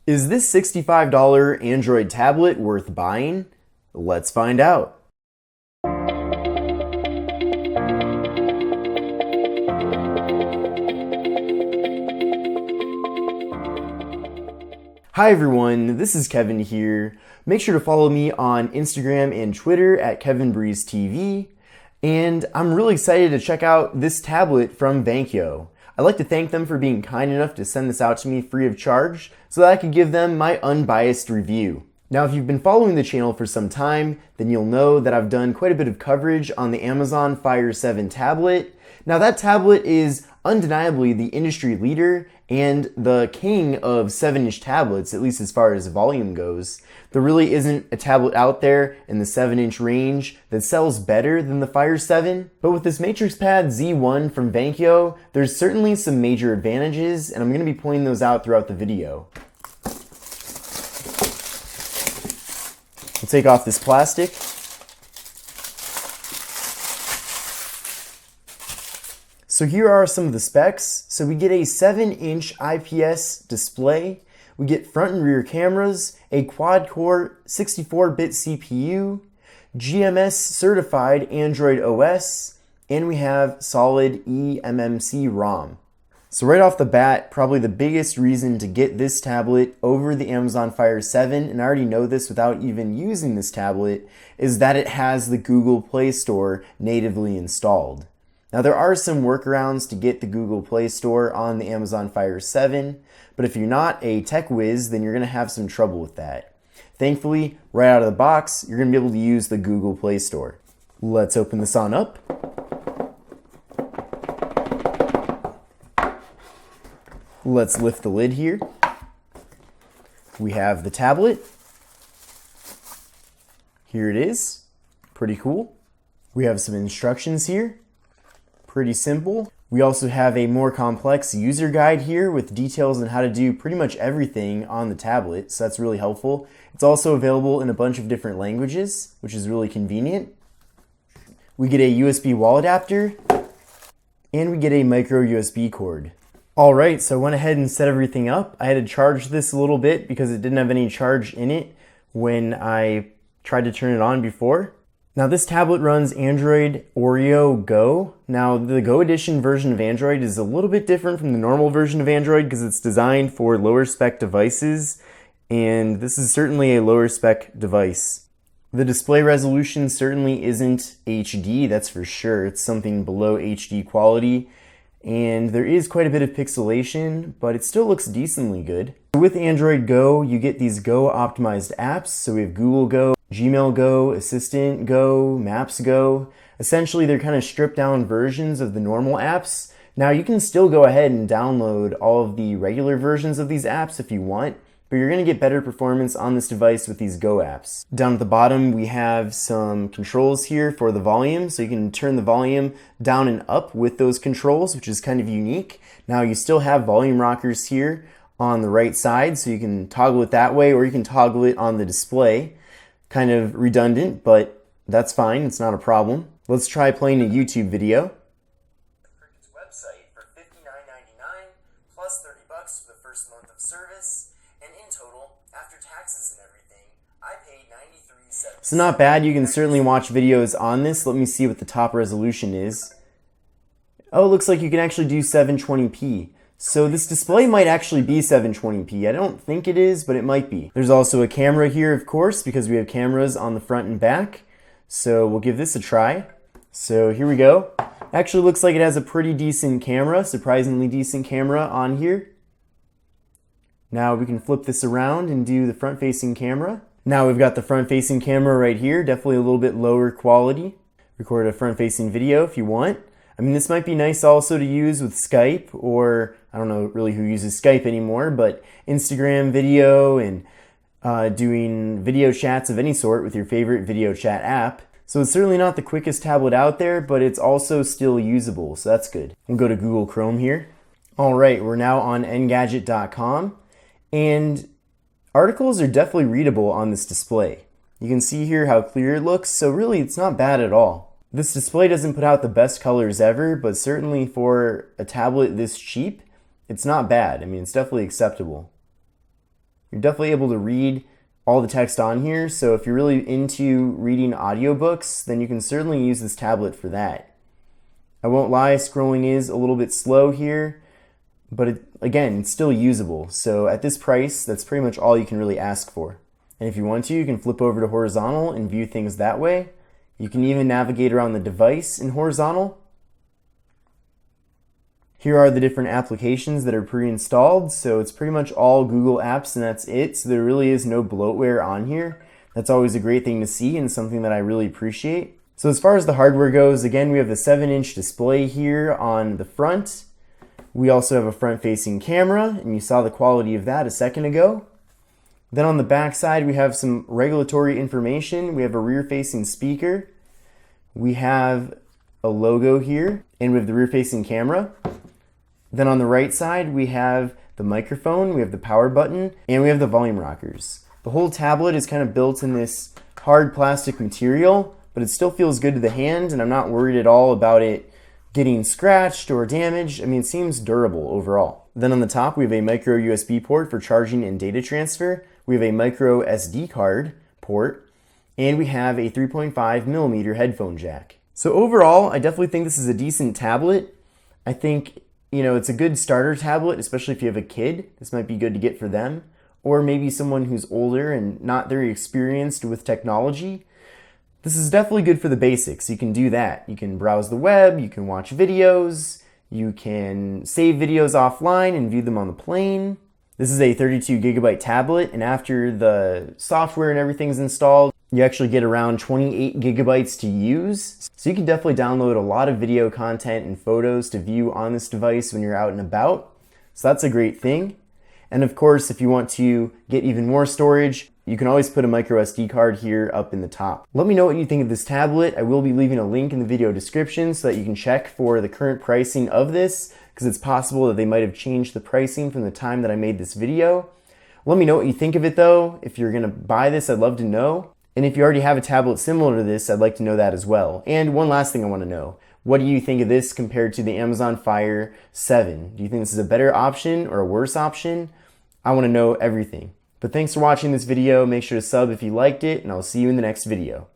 Is this $65 Android tablet worth buying? Let's find out. Hi everyone, this is Kevin here. Make sure to follow me on Instagram and Twitter at KevinBreezeTV. And I'm really excited to check out this tablet from Vankyo. I'd like to thank them for being kind enough to send this out to me free of charge so that I could give them my unbiased review. Now, if you've been following the channel for some time, then you'll know that I've done quite a bit of coverage on the Amazon Fire 7 tablet. Now, that tablet is undeniably the industry leader and the king of 7-inch tablets, at least as far as volume goes. There really isn't a tablet out there in the 7-inch range that sells better than the Fire 7. But with this MatrixPad Z1 from Vankyo, there's certainly some major advantages, and I'm going to be pointing those out throughout the video. We'll take off this plastic. So here are some of the specs. So we get a 7-inch IPS display. We get front and rear cameras, a quad-core 64-bit CPU, GMS certified Android OS, and we have solid eMMC ROM. So right off the bat, probably the biggest reason to get this tablet over the Amazon Fire 7, and I already know this without even using this tablet, is that it has the Google Play Store natively installed. Now there are some workarounds to get the Google Play Store on the Amazon Fire 7, but if you're not a tech whiz, then you're going to have some trouble with that. Thankfully, right out of the box, you're going to be able to use the Google Play Store. Let's open this on up. Let's lift the lid here. We have the tablet. Here it is. Pretty cool. We have some instructions here. Pretty simple. We also have a more complex user guide here with details on how to do pretty much everything on the tablet, so that's really helpful. It's also available in a bunch of different languages, which is really convenient. We get a USB wall adapter, and we get a micro USB cord. Alright, so I went ahead and set everything up. I had to charge this a little bit because it didn't have any charge in it when I tried to turn it on before. Now this tablet runs Android Oreo Go. Now the Go Edition version of Android is a little bit different from the normal version of Android because it's designed for lower spec devices, and this is certainly a lower spec device. The display resolution certainly isn't HD, that's for sure. It's something below HD quality, and there is quite a bit of pixelation, but it still looks decently good. With Android Go, you get these Go optimized apps. So we have Google Go, Gmail Go, Assistant Go, Maps Go. Essentially, they're kind of stripped down versions of the normal apps. Now, you can still go ahead and download all of the regular versions of these apps if you want, but you're going to get better performance on this device with these Go apps. Down at the bottom, we have some controls here for the volume, so you can turn the volume down and up with those controls, which is kind of unique. Now, you still have volume rockers here on the right side, so you can toggle it that way, or you can toggle it on the display. Kind of redundant, but that's fine, it's not a problem. Let's try playing a YouTube video. Cricket's website for $59.99 plus $30 for the first month of service, and in total, after taxes and everything, I paid $93.77. So not bad, you can certainly watch videos on this. Let me see what the top resolution is. Oh, it looks like you can actually do 720p. So this display might actually be 720p. I don't think it is, but it might be. There's also a camera here, of course, because we have cameras on the front and back. So we'll give this a try. So here we go. Actually looks like it has a pretty decent camera, surprisingly decent camera on here. Now we can flip this around and do the front-facing camera. Now we've got the front-facing camera right here, definitely a little bit lower quality. Record a front-facing video if you want. I mean, this might be nice also to use with Skype, or I don't know really who uses Skype anymore, but Instagram video and doing video chats of any sort with your favorite video chat app. So it's certainly not the quickest tablet out there, but it's also still usable, so that's good. We'll go to Google Chrome here. All right, we're now on Engadget.com, and articles are definitely readable on this display. You can see here how clear it looks, so really it's not bad at all. This display doesn't put out the best colors ever, but certainly for a tablet this cheap, it's not bad. I mean, it's definitely acceptable. You're definitely able to read all the text on here, so if you're really into reading audiobooks, then you can certainly use this tablet for that. I won't lie, scrolling is a little bit slow here, but again, it's still usable. So at this price, that's pretty much all you can really ask for. And if you want to, you can flip over to horizontal and view things that way. You can even navigate around the device in horizontal. Here are the different applications that are pre-installed, so it's pretty much all Google apps and that's it, so there really is no bloatware on here. That's always a great thing to see and something that I really appreciate. So as far as the hardware goes, again, we have the 7-inch display here on the front. We also have a front-facing camera, and you saw the quality of that a second ago. Then on the back side, we have some regulatory information. We have a rear-facing speaker. We have a logo here, and we have the rear-facing camera. Then on the right side, we have the microphone, we have the power button, and we have the volume rockers. The whole tablet is kind of built in this hard plastic material, but it still feels good to the hand, and I'm not worried at all about it getting scratched or damaged. I mean, it seems durable overall. Then on the top, we have a micro USB port for charging and data transfer. We have a micro SD card port, and we have a 3.5mm headphone jack. So overall, I definitely think this is a decent tablet. I think, it's a good starter tablet, especially if you have a kid. This might be good to get for them, or maybe someone who's older and not very experienced with technology. This is definitely good for the basics. You can do that. You can browse the web, you can watch videos, you can save videos offline and view them on the plane. This is a 32GB tablet, and after the software and everything's installed, you actually get around 28GB to use. So you can definitely download a lot of video content and photos to view on this device when you're out and about. So that's a great thing. And of course, if you want to get even more storage, you can always put a micro SD card here up in the top. Let me know what you think of this tablet. I will be leaving a link in the video description so that you can check for the current pricing of this, because it's possible that they might have changed the pricing from the time that I made this video. Let me know what you think of it though. If you're gonna buy this, I'd love to know. And if you already have a tablet similar to this, I'd like to know that as well. And one last thing I want to know. What do you think of this compared to the Amazon Fire 7? Do you think this is a better option or a worse option? I want to know everything. But thanks for watching this video. Make sure to sub if you liked it, and I'll see you in the next video.